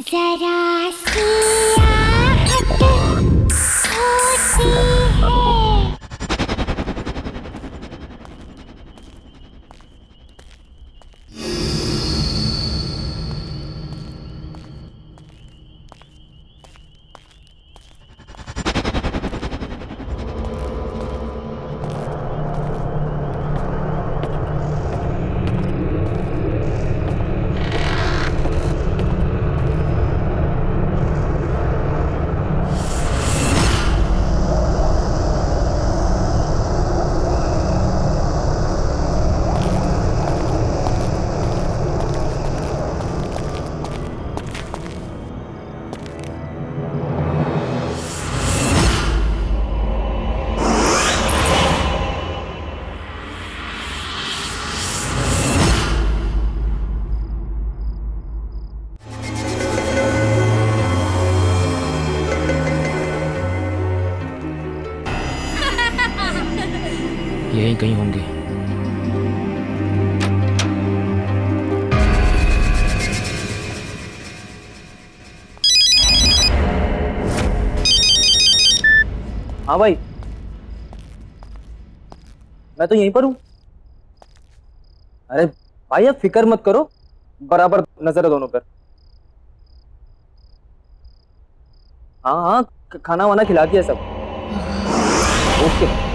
जरा सी आहट होती है। यहीं कहीं होंगे। हाँ भाई, मैं तो यहीं पर हूँ। अरे भाई आप फिक्र मत करो, बराबर नजर है दोनों पर। हाँ हाँ, खाना वाना खिला दिया सब। ओके।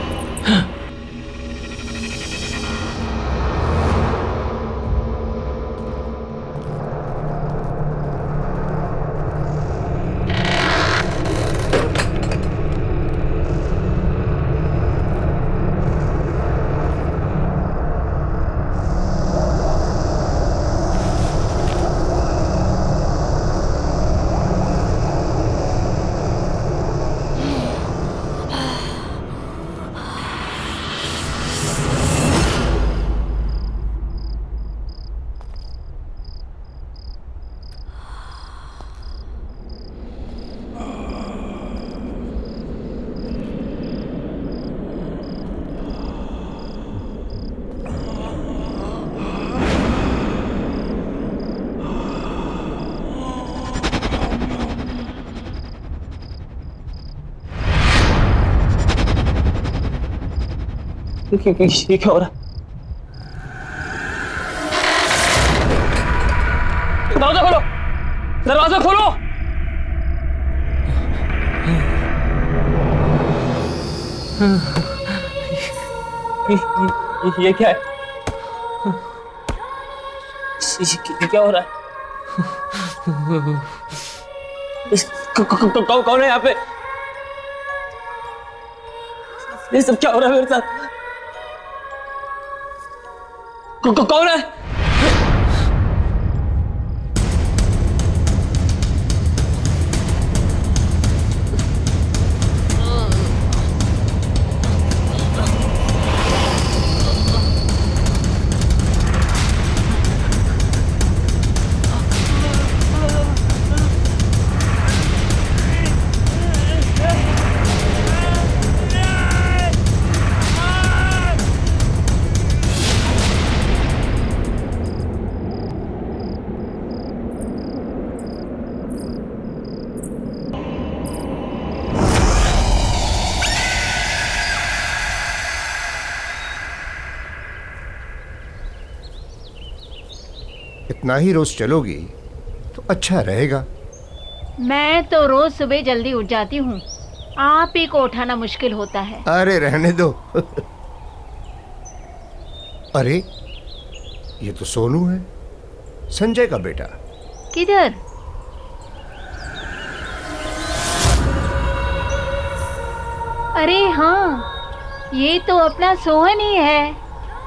ये क्या हो रहा है? दरवाजा खोलो, दरवाजा खोलो। ये क्या है? ये क्या हो रहा है? कौन है यहाँ पे? ये सब क्या हो रहा है मेरे साथ? कौन है? इतना ही रोज चलोगी तो अच्छा रहेगा। मैं तो रोज सुबह जल्दी उठ जाती हूँ, आप ही को उठाना मुश्किल होता है। अरे रहने दो। अरे ये तो सोनू है, संजय का बेटा। किधर? अरे हाँ, ये तो अपना सोहन ही है।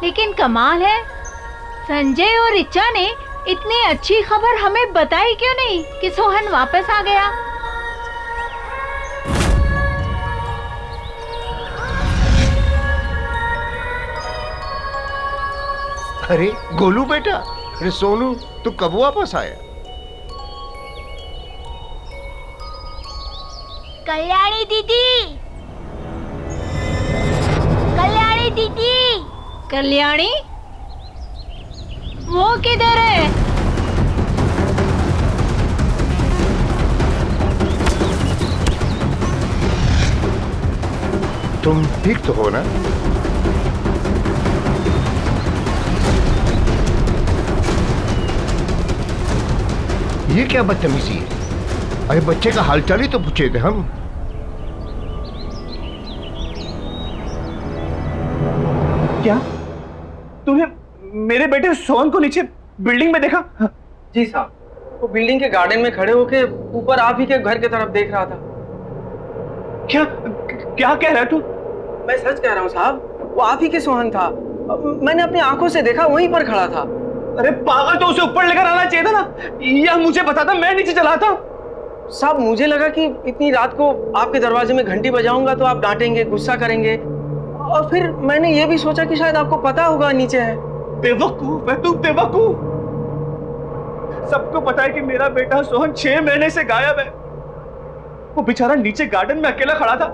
लेकिन कमाल है, संजय और रिचा ने इतनी अच्छी खबर हमें बताई क्यों नहीं कि सोहन वापस आ गया। अरे गोलू बेटा, अरे सोनू तू कब वापस आया? कल्याणी दीदी, कल्याणी दीदी। कल्याणी? वो किधर है? तुम ठीक तो हो ना? ये क्या बदतमीजी है? अरे बच्चे का हालचाल ही तो पूछे थे हम। क्या तूने मेरे बेटे सोहन को नीचे बिल्डिंग में देखा? जी साहब, वो बिल्डिंग के गार्डन में खड़े होके ऊपर आप ही के घर की तरफ देख रहा था। क्या क्या कह रहा है तू? मैं सच कह रहा हूँ साहब, वो आप ही के सोहन था। मैंने अपनी आंखों से देखा, वहीं पर खड़ा था। अरे पागल, तो उसे ऊपर लेकर आना चाहिए था ना, या मुझे बताता, मैं नीचे चला था। साहब मुझे लगा कि इतनी रात को आपके दरवाजे में घंटी बजाऊंगा तो आप डांटेंगे, गुस्सा करेंगे, और फिर मैंने ये भी सोचा कि शायद आपको पता होगा नीचे है। बेवकूफ है तू, बेवकूफ। सबको पता है कि मेरा बेटा सोहन 6 महीने से गायब है। वो बेचारा नीचे गार्डन में अकेला खड़ा था।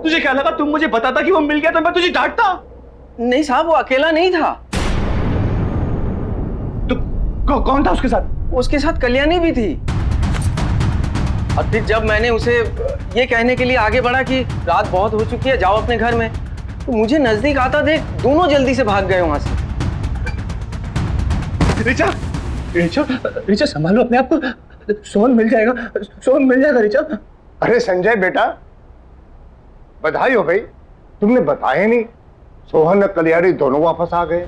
तुझे क्या लगा तुम मुझे बताता कि वो मिल गया तो मैं तुझे डांटता? नहीं साहब, वो अकेला नहीं था। तो कौन था उसके साथ? उसके साथ कल्याणी भी थी। और फिर जब मैंने उसे ये कहने के लिए आगे बढ़ा कि रात बहुत हो चुकी है, जाओ अपने घर में, तो मुझे नजदीक आता देख दोनों जल्दी से भाग गए वहां से। रिचा, रिचा, रिचा संभालो अपने आप को। सोहन मिल जाएगा, सोहन मिल जाएगा रिचा। अरे संजय बेटा, बधाई हो भाई, तुमने बताया नहीं। सोहन और कल्याणी दोनों वापस आ गए।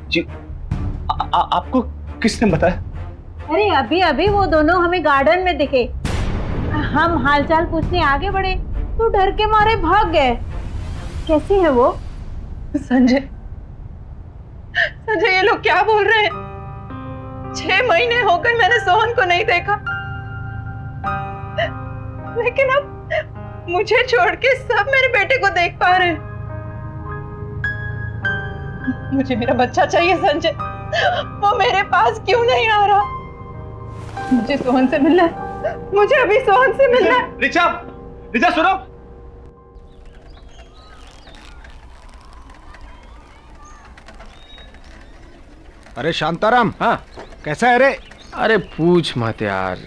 जी, आपको किसने बताया? अरे अभी अभी वो दोनों हमें गार्डन में दिखे। हम हालचाल पूछने आगे बढ़े तो डर के मारे भाग गए। कैसी है वो? संजय, संजय ये लोग क्या बोल रहे हैं? 6 महीने हो गए मैंने सोहन को नहीं देखा, लेकिन अब मुझे छोड़ के सब मेरे बेटे को देख पा रहे हैं। मुझे मेरा बच्चा चाहिए संजय, वो मेरे पास क्यों नहीं आ रहा? मुझे सोहन से मिलना है, मुझे अभी सोहन से मिलना है। रिचा, रिचा सुनो। अरे शांताराम, हाँ कैसा है रे? अरे पूछ मत यार,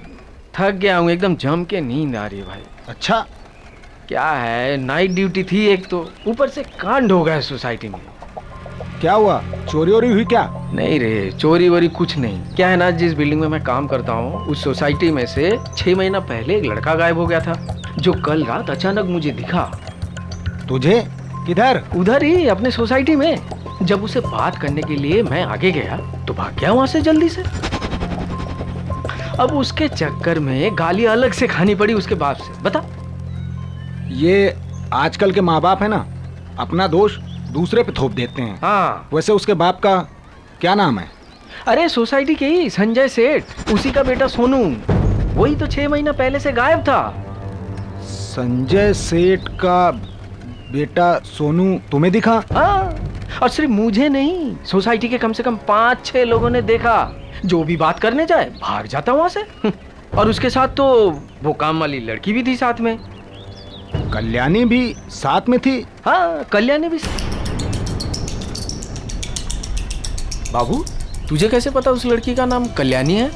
थक गया हूँ एकदम, जम के नींद आ रही है भाई। अच्छा, क्या है, नाइट ड्यूटी थी एक तो, ऊपर से कांड हो गया सोसाइटी में। क्या हुआ? चोरी वोरी हुई क्या? नहीं रे, चोरी वोरी कुछ नहीं। क्या है ना, जिस बिल्डिंग में मैं काम करता हूँ उस सोसाइटी में से 6 महीना पहले एक लड़का गायब हो गया था, जो कल रात अचानक मुझे दिखा। तुझे? किधर? उधर ही अपने सोसाइटी में। जब उसे बात करने के लिए मैं आगे गया तो भाग गया वहां से जल्दी से। अब उसके चक्कर में गाली अलग से खानी पड़ी उसके बाप से। बता। ये आजकल के माँ बाप है ना, अपना दोष दूसरे पे थोप देते हैं। हाँ। वैसे उसके बाप का क्या नाम है? अरे सोसाइटी के ही संजय सेठ, उसी का बेटा सोनू। वही तो 6 महीना पहले से गायब था। संजय सेठ का बेटा सोनू तुम्हें दिखा? हाँ, और सिर्फ मुझे नहीं, सोसाइटी के कम से कम 5-6 लोगों ने देखा। जो भी बात करने जाए भाग जाता वहां से। और उसके साथ तो वो काम वाली लड़की भी थी साथ में। कल्याणी भी साथ में थी? हाँ, कल्याणी भी। बाबू, तुझे कैसे पता उस लड़की का नाम कल्याणी है?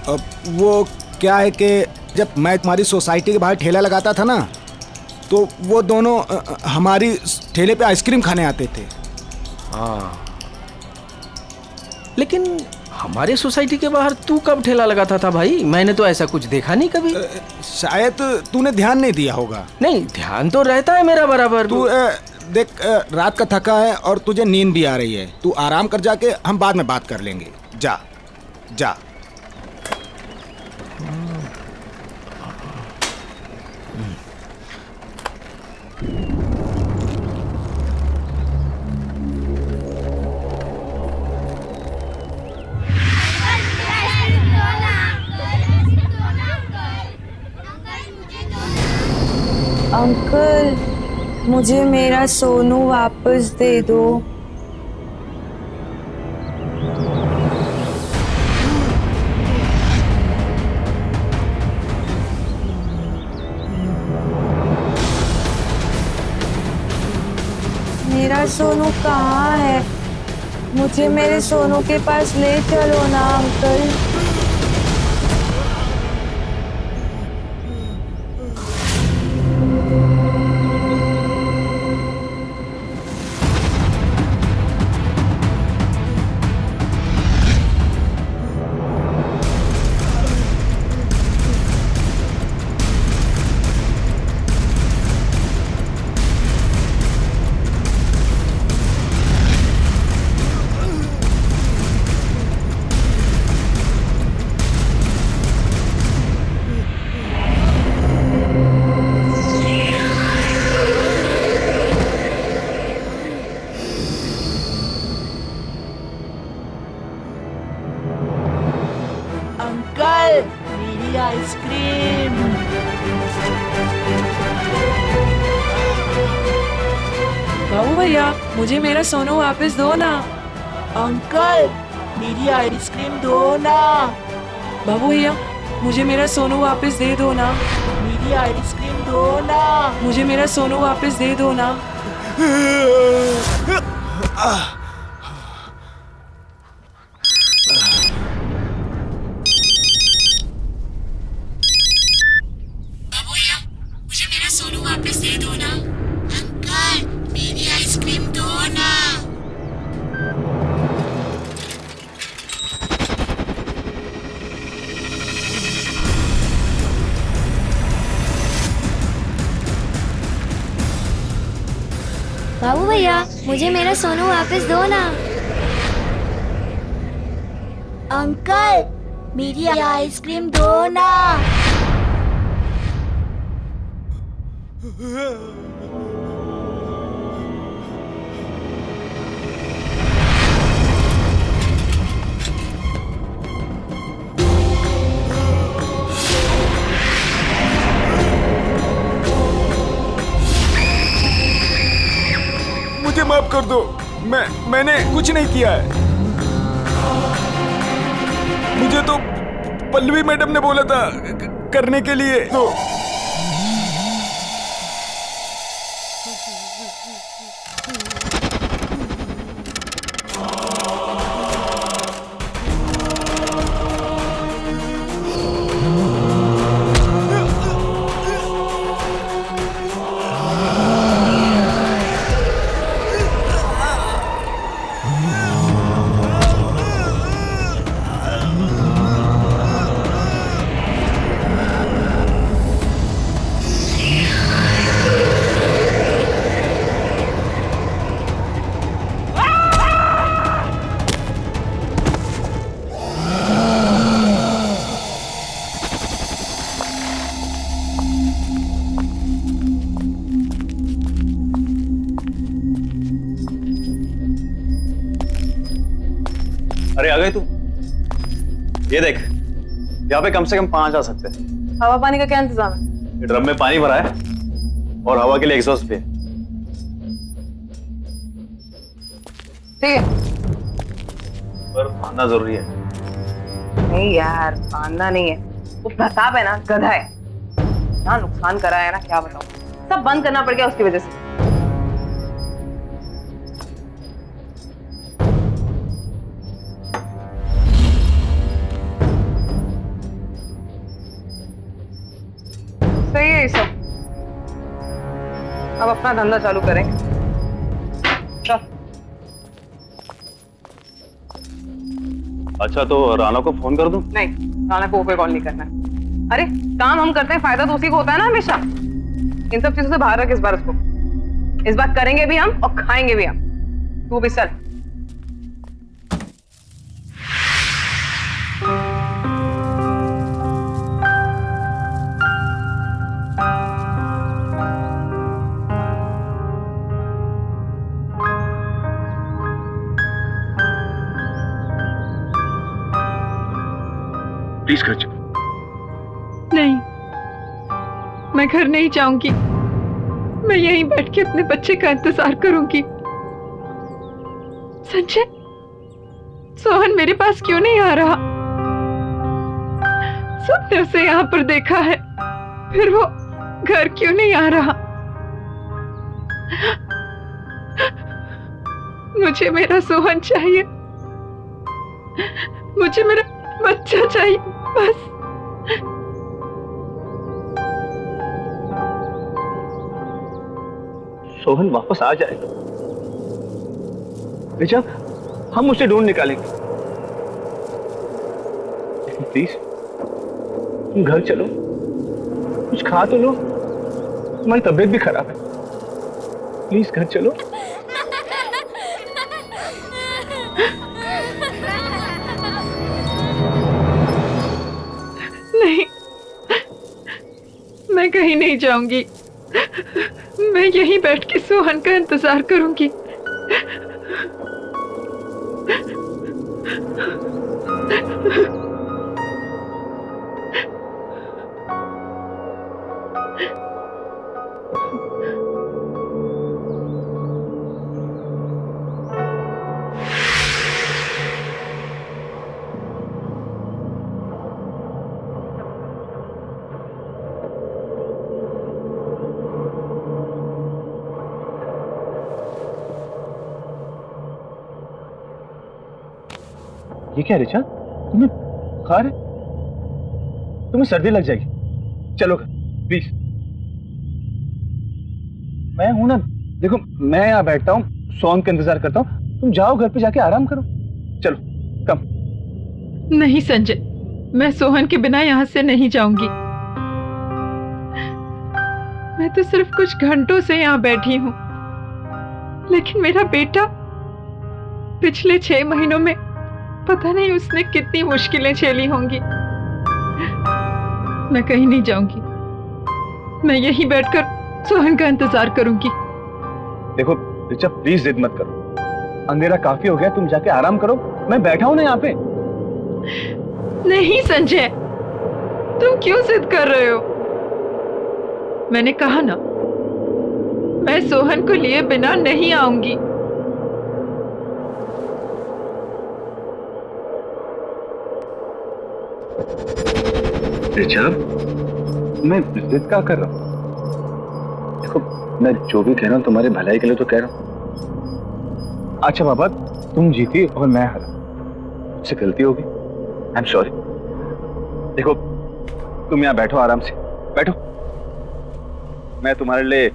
अब वो क्या है कि जब मैं तुम्हारी सोसाइटी के बाहर ठेला लगाता था ना, तो वो दोनों हमारी ठेले पे आइसक्रीम खाने आते थे। हाँ, लेकिन हमारे सोसाइटी के बाहर तू कब ठेला लगाता था भाई? मैंने तो ऐसा कुछ देखा नहीं कभी। शायद तूने ध्यान नहीं दिया होगा। नहीं, ध्यान तो रहता है मेरा बराबर। तू देख, रात का थका है और तुझे नींद भी आ रही है। तू आराम कर, जाके हम बाद में बात कर लेंगे। जा जा। अंकल, मुझे मेरा सोनू वापस दे दो। मेरा सोनू कहाँ है? मुझे मेरे सोनू के पास ले चलो ना अंकल। आइसक्रीम। बाबू भैया, मुझे मेरा सोनू वापस दो ना। अंकल, मेरी आइसक्रीम दो ना। बाबू भैया, मुझे मेरा सोनू वापस दे दो ना। मेरी आइसक्रीम दो ना। मुझे मेरा सोनू वापस दे दो ना। बाबू भैया, मुझे मेरा सोनू वापस दे दो ना। अंकल, मेरी आइसक्रीम दो ना। बाबू भैया, मुझे मेरा सोनू वापस दो ना। अंकल, मेरी आइसक्रीम दो ना। मुझे माफ कर दो, मैंने कुछ नहीं किया है। मुझे तो पल्लवी मैडम ने बोला था करने के लिए। तो अरे आ गए तू? ये देख, यहाँ पे कम से कम 5 आ सकते हैं। हवा पानी का क्या इंतजाम है? ये ड्रम में पानी भरा है और हवा के लिए एग्जॉस्ट भी है। ठीक है। पर फांदना जरूरी है। नहीं यार, फांदना नहीं है, वो प्रताप है ना, गधा है। क्या नुकसान करा है ना, क्या बताऊं। सब बंद करना पड़ गया उसकी वजह से। सही है ये सब। अब अपना धंधा चालू करें। चल। अच्छा, तो राना को फोन कर दूं? नहीं, राना को कोई कॉल नहीं करना है। अरे काम हम करते हैं, फायदा तो उसी को होता है ना हमेशा। इन सब चीजों से बाहर रख इस बार उसको। इस बार करेंगे भी हम और खाएंगे भी हम। तू भी चल। प्लीज कर चुप। नहीं, मैं घर नहीं जाऊंगी। मैं यहीं बैठ के अपने बच्चे का इंतजार करूंगी। संजय, सोहन मेरे पास क्यों नहीं आ रहा? सबने उसे यहाँ पर देखा है, फिर वो घर क्यों नहीं आ रहा? मुझे मेरा सोहन चाहिए। मुझे मेरा बच्चा चाहिए, बस। सोहन वापस आ जाएगा बेचा, हम उसे ढूंढ निकालेंगे। लेकिन प्लीज तुम घर चलो, कुछ खा तो लो। तुम्हारी तबीयत भी खराब है। प्लीज घर चलो। नहीं, मैं कहीं नहीं जाऊंगी। मैं यहीं बैठ के सोहन का इंतजार करूंगी। ये क्या रिचा, तुम्हें बुखार है? तुम्हें सर्दी लग जाएगी, चलो प्लीज। मैं हूं ना, देखो मैं यहाँ बैठता हूँ, सोहन का इंतजार करता हूँ, तुम जाओ घर पे जाके आराम करो। चलो कम। नहीं संजय, मैं सोहन के बिना यहाँ से नहीं जाऊंगी। मैं तो सिर्फ कुछ घंटों से यहाँ बैठी हूँ, लेकिन मेरा बेटा पिछले 6 महीनों में पता नहीं उसने कितनी मुश्किलें झेली होंगी। मैं कहीं नहीं जाऊंगी, मैं यहीं बैठकर सोहन का इंतजार करूंगी। देखो रिचा प्लीज जिद मत करो, अंधेरा काफी हो गया, तुम जाके आराम करो, मैं बैठा हूं ना यहाँ पे। नहीं संजय, तुम क्यों जिद कर रहे हो? मैंने कहा ना, मैं सोहन को लिए बिना नहीं आऊंगी। रिचा, मैं जिद क्या कर रहा हूँ? देखो मैं जो भी कह रहा हूँ तुम्हारे भलाई के लिए तो कह रहा हूँ। अच्छा बाबा, तुम जीती और मैं हारा, मुझसे गलती होगी, आई एम सॉरी। देखो तुम यहाँ बैठो, आराम से बैठो, मैं तुम्हारे लिए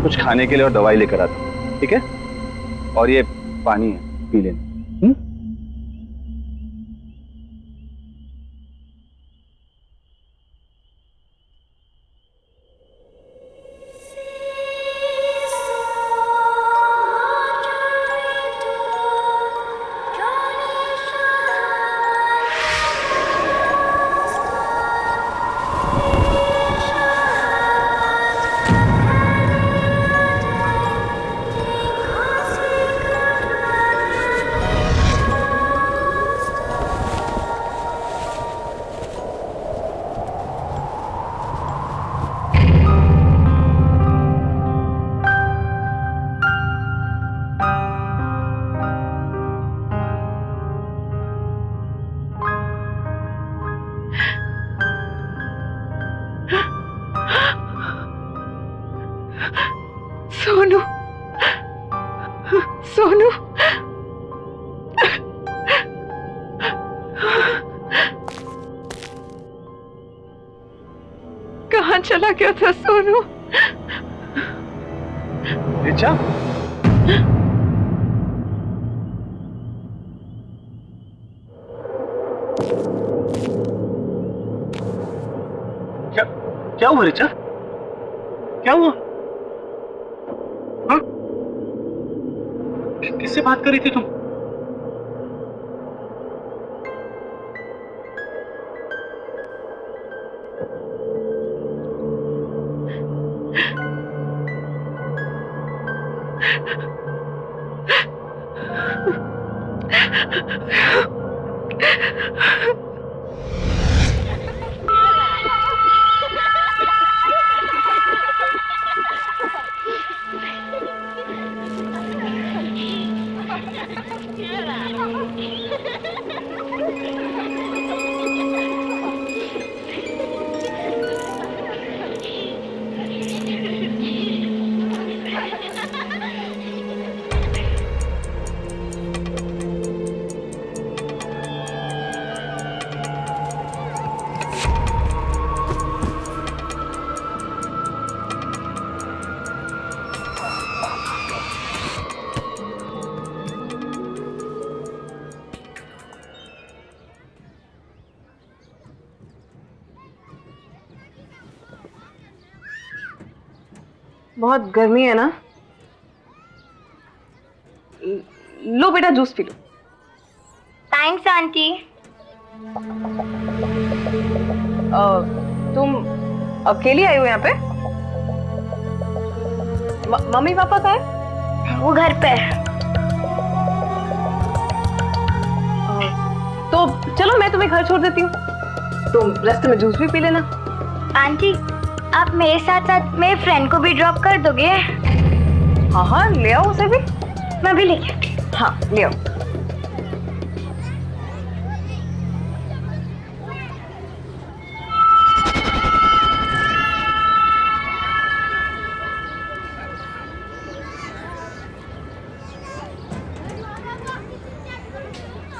कुछ खाने के लिए और दवाई लेकर आता हूँ, ठीक है? और ये पानी है, पी लेना। सोनू, सोनू, कहाँ चला गया था सोनू? रिचा, क्या क्या हुआ रिचा? क्या हुआ? हाँ? किससे बात कर रही थी तुम? बहुत गर्मी है ना? लो बेटा जूस पी लो। Thanks aunty. तुम अकेली आई हो यहाँ पे? मम्मी पापा कहाँ है? वो घर पे। तो चलो मैं तुम्हें घर छोड़ देती हूँ, तुम रास्ते में जूस भी पी लेना। आंटी, आप मेरे साथ साथ मेरे फ्रेंड को भी ड्रॉप कर दोगे? हाँ हाँ ले आओ उसे भी। मैं भी लेके आती हूँ। हाँ ले आओ।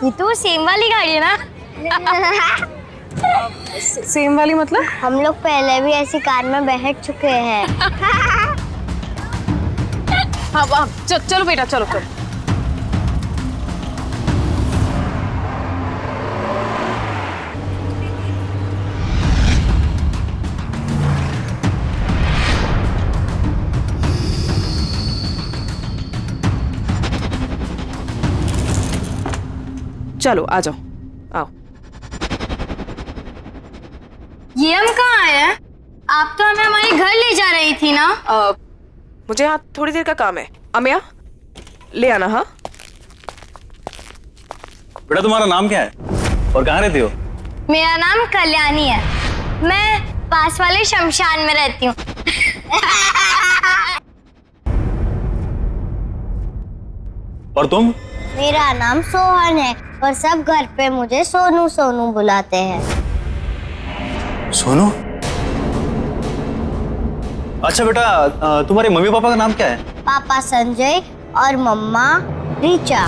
ये तो सेम वाली गाड़ी है ना? सेम वाली मतलब? हम लोग पहले भी ऐसी कार में बैठ चुके हैं। हाँ चलो बेटा चलो चलो। चलो आ जाओ आओ। ये हम कहाँ आए हैं? आप तो हमें हमारे घर ले जा रही थी ना? मुझे यहाँ थोड़ी देर का काम है। अमिया ले आना। हाँ बेटा तुम्हारा नाम क्या है और कहाँ रहती हो? मेरा नाम कल्याणी है। मैं पास वाले शमशान में रहती हूँ। और तुम? मेरा नाम सोहन है और सब घर पे मुझे सोनू सोनू बुलाते हैं। सोनू? अच्छा बेटा तुम्हारे मम्मी पापा का नाम क्या है? पापा संजय और मम्मा रीचा।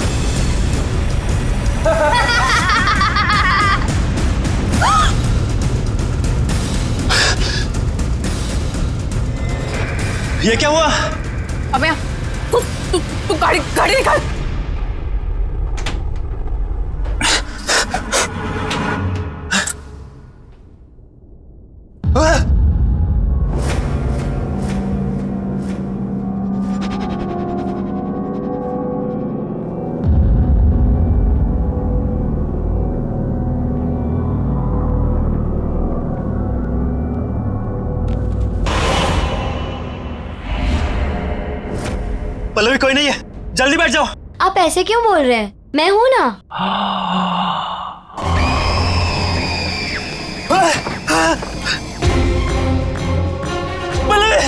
ये क्या हुआ? अबे तू गाड़ी निकाल। पल्लवी कोई नहीं है, जल्दी बैठ जाओ। आप ऐसे क्यों बोल रहे हैं? मैं हूं ना। पल्लवी!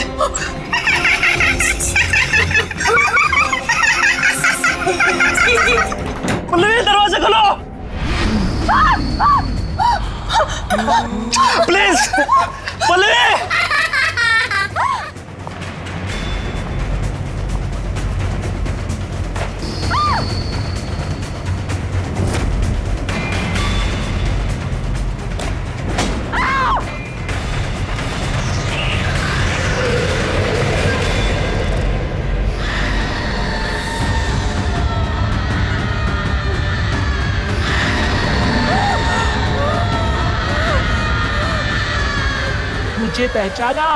पल्लवी दरवाजा खोलो प्लीज। पल्लवी! मुझे पहचाना?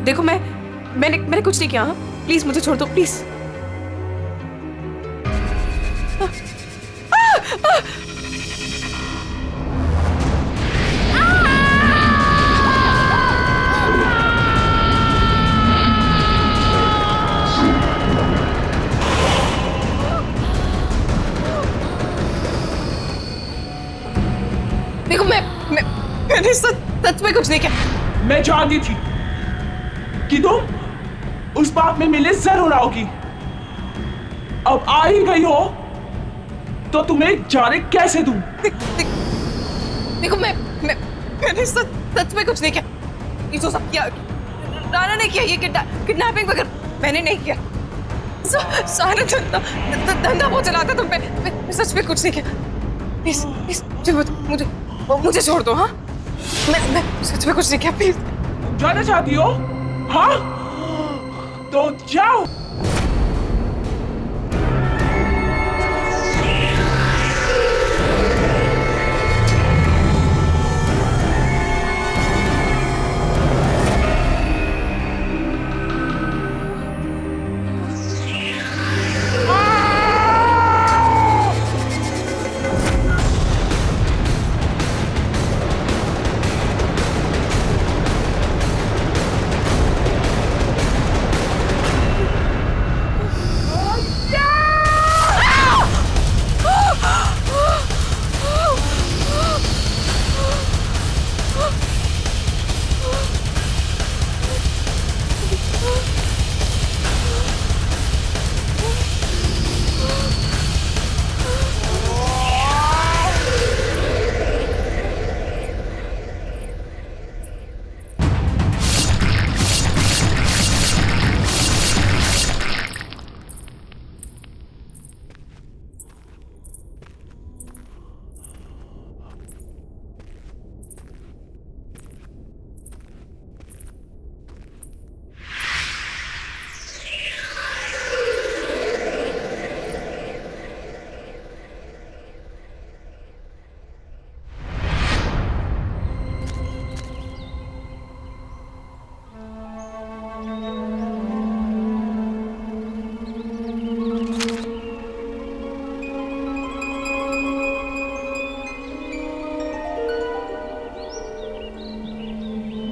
देखो मैंने कुछ नहीं किया। हाँ प्लीज मुझे छोड़ दो प्लीज। देखो मैंने सच में कुछ नहीं किया। मैं जानती थी कि तुम उस बात में मिले जरूर आओगी। अब आ ही गई हो तो तुम्हें जाने कैसे दूं? देखो मैंने सच में कुछ नहीं किया। ये जो सब किया राना ने किया। ये किडनैपिंग वगैरह मैंने नहीं किया। सारा धंधा वो चलाता तो मैं सच में कुछ नहीं किया। प्लीज मुझे छोड़ दो। हाँ मैं सच में कुछ नहीं किया। प्लीज। जाना चाहती हो? हाँ तो जाओ।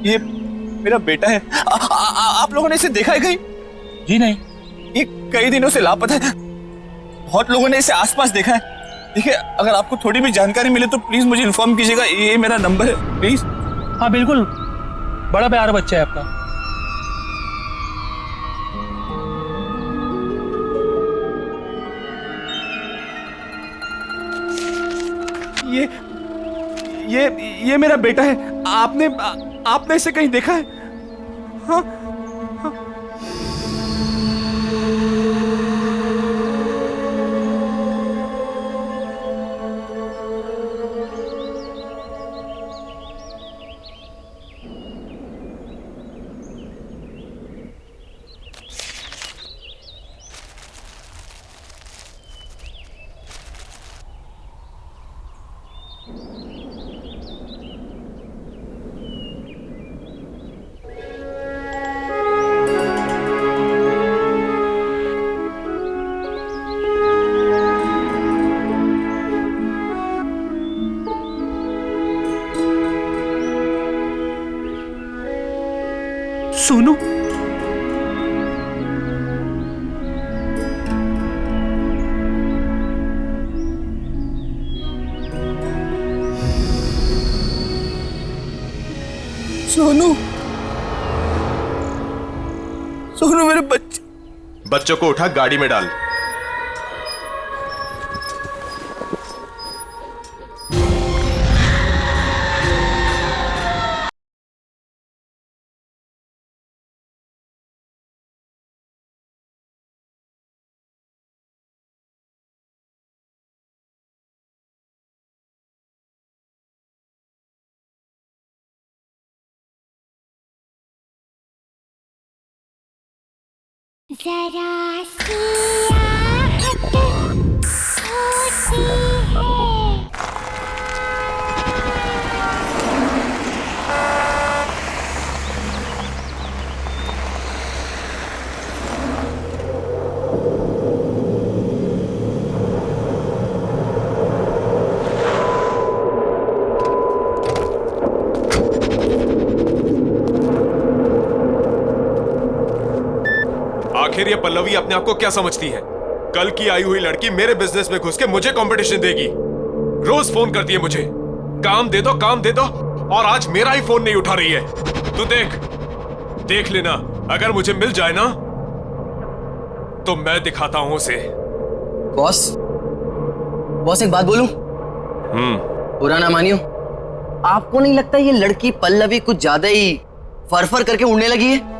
ये मेरा बेटा है। आप लोगों ने इसे देखा है कहीं? जी नहीं। ये कई दिनों से लापता है। बहुत लोगों ने इसे आसपास देखा है। देखिए, अगर आपको थोड़ी भी जानकारी मिले तो प्लीज मुझे इन्फॉर्म कीजिएगा। ये मेरा नंबर है, प्लीज। हाँ बिल्कुल, बड़ा प्यारा बच्चा है आपका। ये मेरा बेटा है। आपने इसे कहीं देखा है? हाँ? सोनू, सोनू, सोनू मेरे बच्चों को उठा गाड़ी में डाल। जरा सी आहट होती है। आखिर ये पल्लवी अपने आप को क्या समझती है? कल की आई हुई लड़की मेरे बिजनेस में घुस के मुझे कंपटीशन देगी। रोज फोन करती है मुझे, काम दे दो काम दे दो, और आज मेरा ही फोन नहीं उठा रही है। तू देख लेना, अगर मुझे मिल जाए ना तो मैं दिखाता हूं उसे। बॉस एक बात बोलूं? बुरा ना मानियो, आपको नहीं लगता ये लड़की पल्लवी कुछ ज्यादा ही फरफर करके उड़ने लगी है?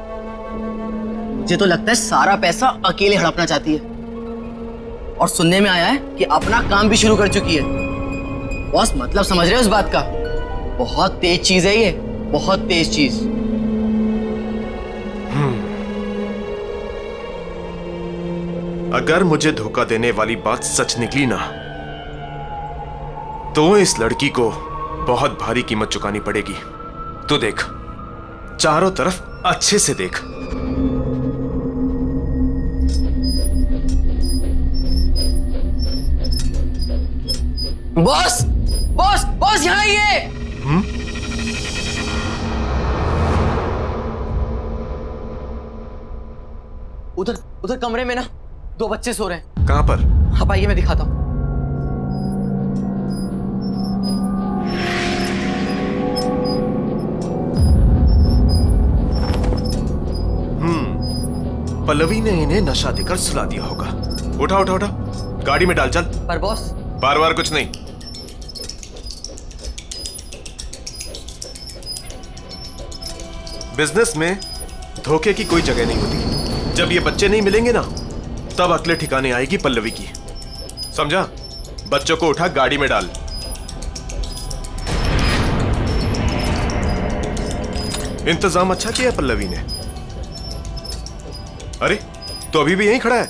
मुझे तो लगता है सारा पैसा अकेले हड़पना चाहती है, और सुनने में आया है कि अपना काम भी शुरू कर चुकी है। बॉस मतलब समझ रहे हो इस बात का? बहुत तेज चीज है ये, बहुत तेज चीज। अगर मुझे धोखा देने वाली बात सच निकली ना तो इस लड़की को बहुत भारी कीमत चुकानी पड़ेगी। तो देख, चारों तरफ अच्छे से देख। बॉस बॉस बॉस यहाँ आइए। उधर उधर कमरे में ना 2 बच्चे सो रहे हैं। कहां पर? आप आइए, मैं दिखाता हूं। पल्लवी ने इन्हें नशा देकर सुला दिया होगा। उठा उठा उठा, गाड़ी में डाल, चल। पर बॉस, बार बार कुछ नहीं। बिजनेस में धोखे की कोई जगह नहीं होती। जब ये बच्चे नहीं मिलेंगे ना, तब अगले ठिकाने आएगी पल्लवी की। समझा? बच्चों को उठा गाड़ी में डाल। इंतजाम अच्छा किया पल्लवी ने। अरे, तो अभी भी यहीं खड़ा है?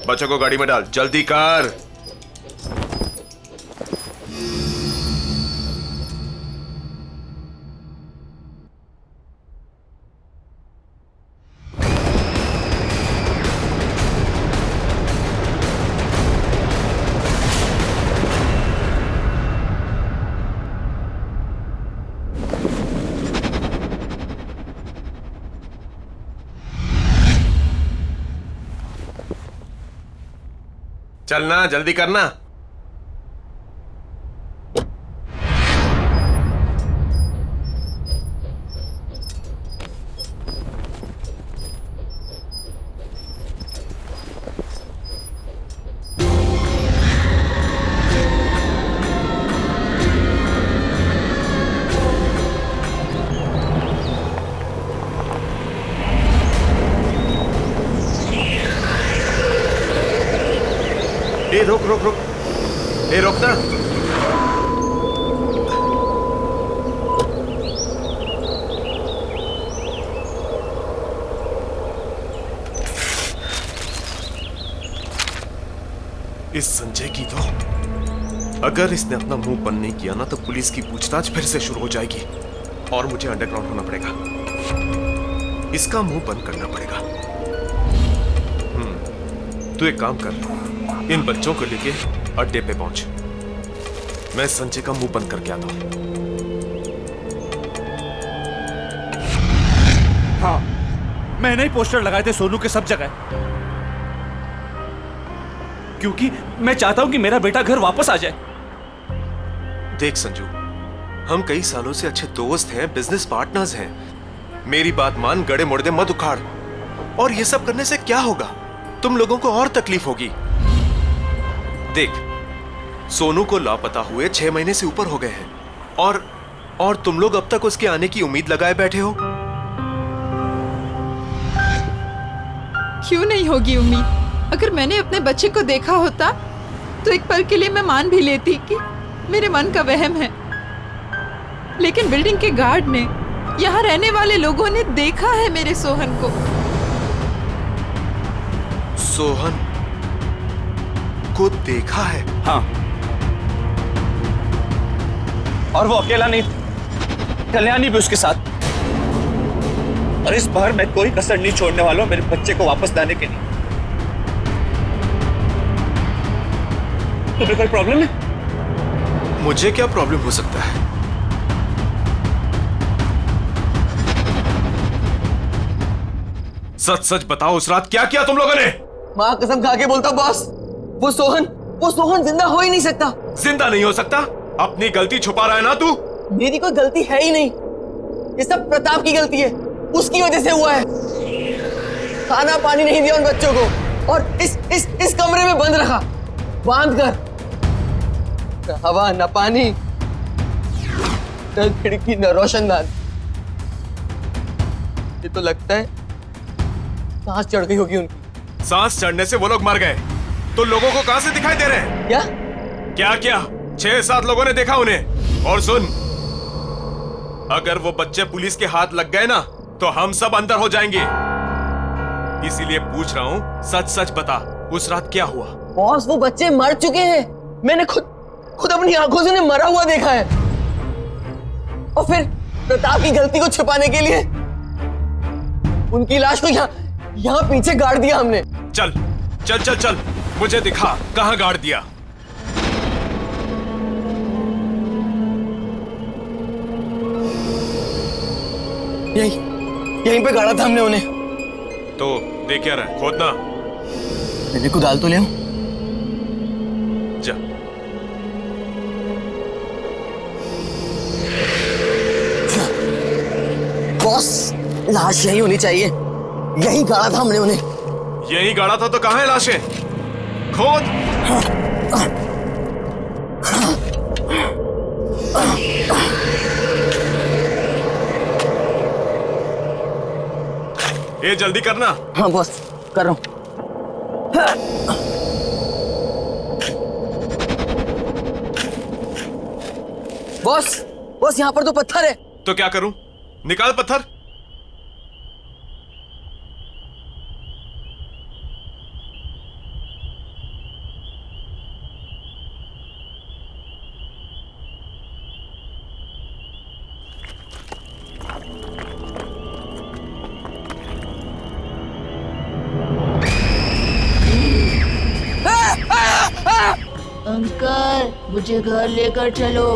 बच्चों को गाड़ी में डाल, जल्दी कर। चलना, जल्दी करना। रुक रुक रुक, रुक ना। इस संजय की तो, अगर इसने अपना मुंह बंद नहीं किया ना तो पुलिस की पूछताछ फिर से शुरू हो जाएगी और मुझे अंडरग्राउंड होना पड़ेगा। इसका मुंह बंद करना पड़ेगा। तू एक काम कर, इन बच्चों को लेके अड्डे पे पहुंच। मैं संजय का मुंह बंद करके आता हूं। हाँ, मैंने ही पोस्टर लगाए थे सोनू के सब जगह, क्योंकि मैं चाहता हूं कि मेरा बेटा घर वापस आ जाए। देख संजू, हम कई सालों से अच्छे दोस्त हैं, बिजनेस पार्टनर्स हैं। मेरी बात मान, गड़े मुड़दे मत उखाड़। और ये सब करने से क्या होगा? तुम लोगों को और तकलीफ होगी। देख, सोनू को लापता हुए 6 महीने से ऊपर हो गए हैं और तुम लोग अब तक उसके आने की उम्मीद लगाए बैठे हो। क्यों नहीं होगी उम्मीद? अगर मैंने अपने बच्चे को देखा होता तो एक पल के लिए मैं मान भी लेती कि मेरे मन का वहम है। लेकिन बिल्डिंग के गार्ड ने, यहाँ रहने वाले लोगों ने देखा है मेरे सोहन को। सोहन को देखा है? हाँ, और वो अकेला नहीं था, कल्याणी भी उसके साथ। और इस बार मैं कोई कसर नहीं छोड़ने वाला हूं मेरे बच्चे को वापस लाने के लिए। तुम्हें कोई प्रॉब्लम है? मुझे क्या प्रॉब्लम हो सकता है? सच सच बताओ, उस रात क्या किया तुम लोगों ने? मां कसम खा के बोलता बॉस, वो सोहन जिंदा हो ही नहीं सकता। जिंदा नहीं हो सकता? अपनी गलती छुपा रहा है ना तू? मेरी कोई गलती है ही नहीं, ये सब प्रताप की गलती है, उसकी वजह से हुआ है। खाना पानी नहीं दिया उन बच्चों को और इस कमरे में बंद रखा, बांध कर। न हवा न पानी, न खिड़की न रोशनदान। ये तो लगता है सांस चढ़ गई होगी उनकी। सांस चढ़ने से वो लोग मर गए तो लोगों को कहां से दिखाई दे रहे हैं? क्या 6-7 लोगों ने देखा उन्हें। और सुन, अगर वो बच्चे पुलिस के हाथ लग गए ना तो हम सब अंदर हो जाएंगे। इसीलिए पूछ रहा हूं, सच सच बता, उस रात क्या हुआ? बॉस, वो बच्चे मर चुके हैं। मैंने खुद अपनी आंखों से उन्हें मरा हुआ देखा है। और फिर प्रताप की गलती को छुपाने के लिए उनकी लाश को यहाँ पीछे गाड़ दिया हमने। चल चल चल चल, मुझे दिखा कहां गाड़ दिया। यहीं पे गाड़ा था हमने उन्हें। तो देख क्या रहा है, खोदना। मैंने कुदाल तो ले आऊं? जा। बॉस, लाश यही होनी चाहिए। यही गाड़ा था हमने उन्हें। यही गाड़ा था तो कहां है लाशें? खोद। ये जल्दी करना। हाँ बॉस, कर रहा हूं। बॉस, यहाँ पर तो पत्थर है। तो क्या करूं? निकाल पत्थर। अंकल, मुझे घर लेकर चलो,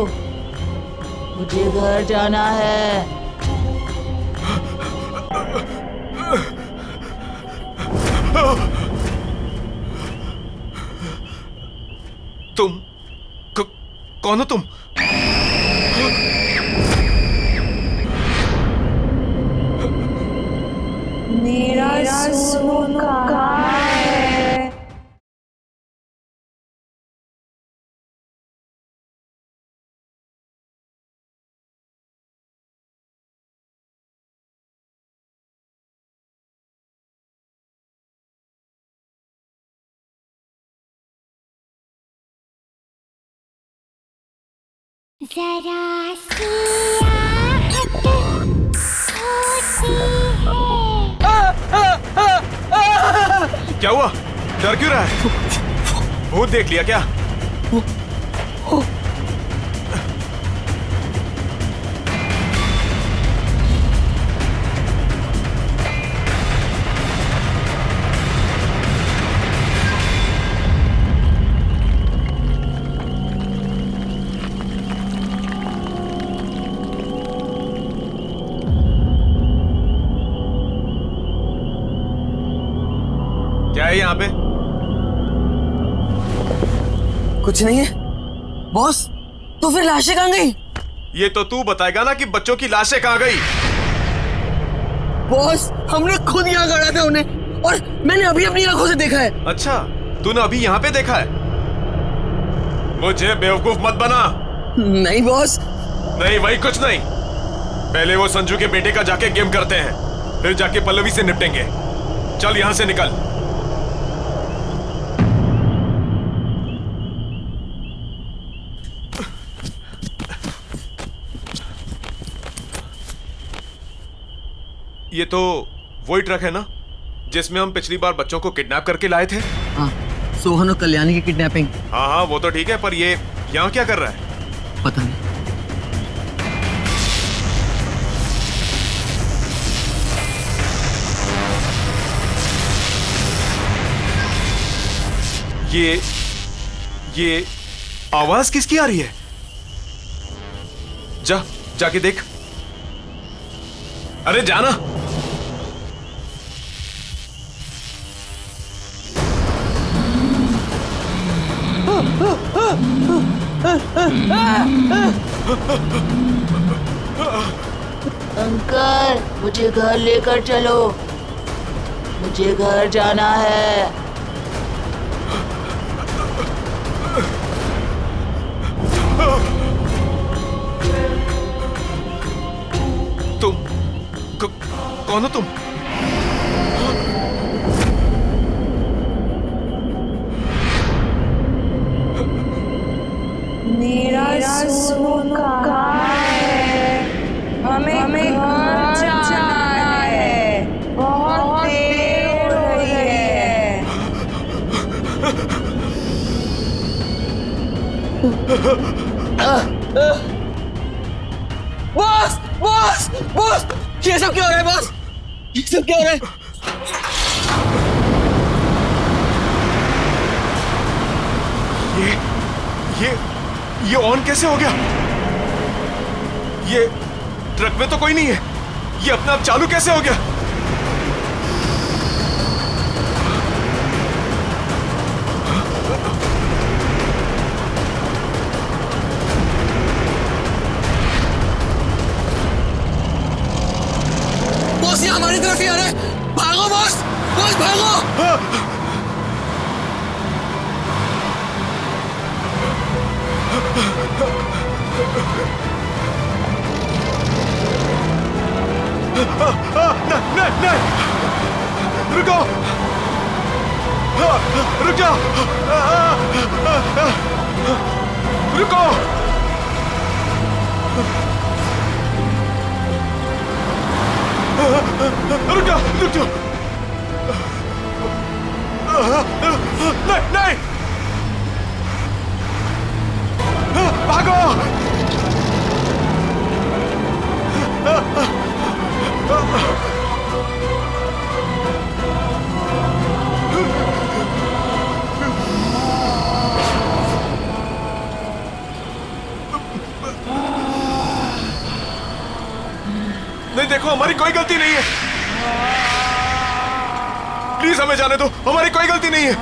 मुझे घर जाना है। तुम कौन हो तुम? मेरा सोनू कहाँ है? जरा सी आहट होती है। क्या हुआ? डर क्यों रहा है? भूत देख लिया क्या? क्या है यहाँ पे? कुछ नहीं है बॉस। तो फिर लाशें कहाँ गई? ये तो तू बताएगा ना कि बच्चों की लाशें कहाँ गई। बॉस हमने खुद यहाँ गाड़ा था उन्हें, और मैंने अभी अपनी आंखों से देखा है। अच्छा, तूने अभी यहाँ पे देखा है? मुझे बेवकूफ मत बना। नहीं बॉस। नहीं वही कुछ नहीं। पहले वो संजू के बेटे का जाके गेम करते हैं, फिर जाके पल्लवी से निपटेंगे। चल यहाँ से निकल। ये तो वही ट्रक है ना जिसमें हम पिछली बार बच्चों को किडनैप करके लाए थे? हाँ, सोहन और कल्याणी की किडनैपिंग। हाँ हाँ वो तो ठीक है, पर ये यहाँ क्या कर रहा है? पता नहीं। ये आवाज किसकी आ रही है? जाके देख। अरे जाना। अंकल मुझे घर लेकर चलो, मुझे घर जाना है। तुम कौन हो तुम? मेरा सोनू कहाँ है? हमें घर जाना है, बहुत देर हो रही है। बॉस बॉस बॉस, ये सब क्या हो रहा है बॉस? ये सब क्या हो रहा है? ये ऑन कैसे हो गया? ये ट्रक में तो कोई नहीं है, ये अपने आप चालू कैसे हो गया? बॉस ये हमारी तरफ ही आ रहा है। भागो बॉस, बॉस भागो। नहीं, रुको, रुक जाओ, रुको। रुक जाओ, नहीं, भागो। नहीं देखो, हमारी कोई गलती नहीं है, प्लीज हमें जाने दो, हमारी कोई गलती नहीं है।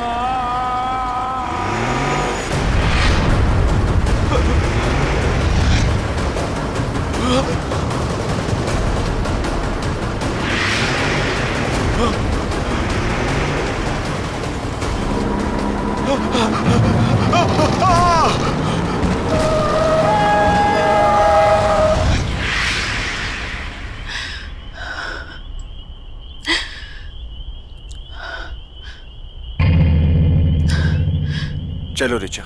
चलो रिचा।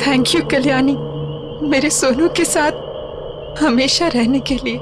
थैंक यू कल्याणी, मेरे सोनू के साथ हमेशा रहने के लिए।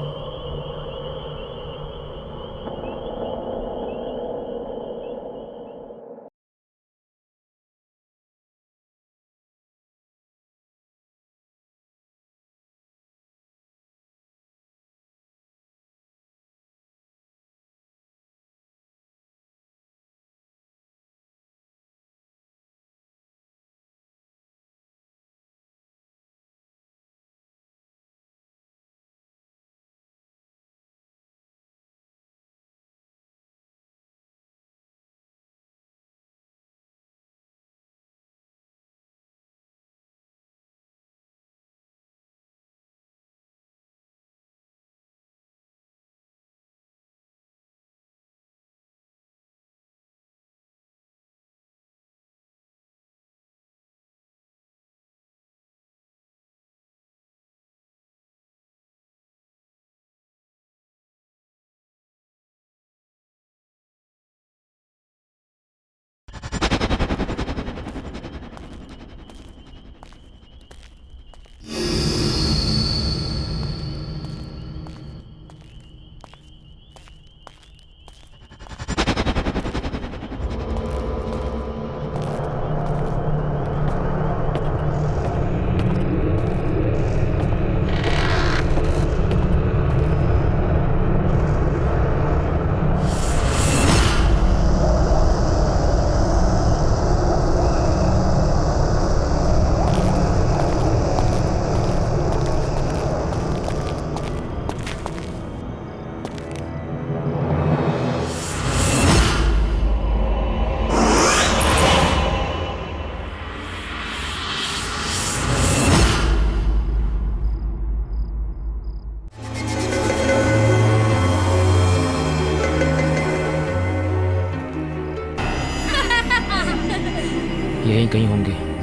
यहीं कहीं होंगे।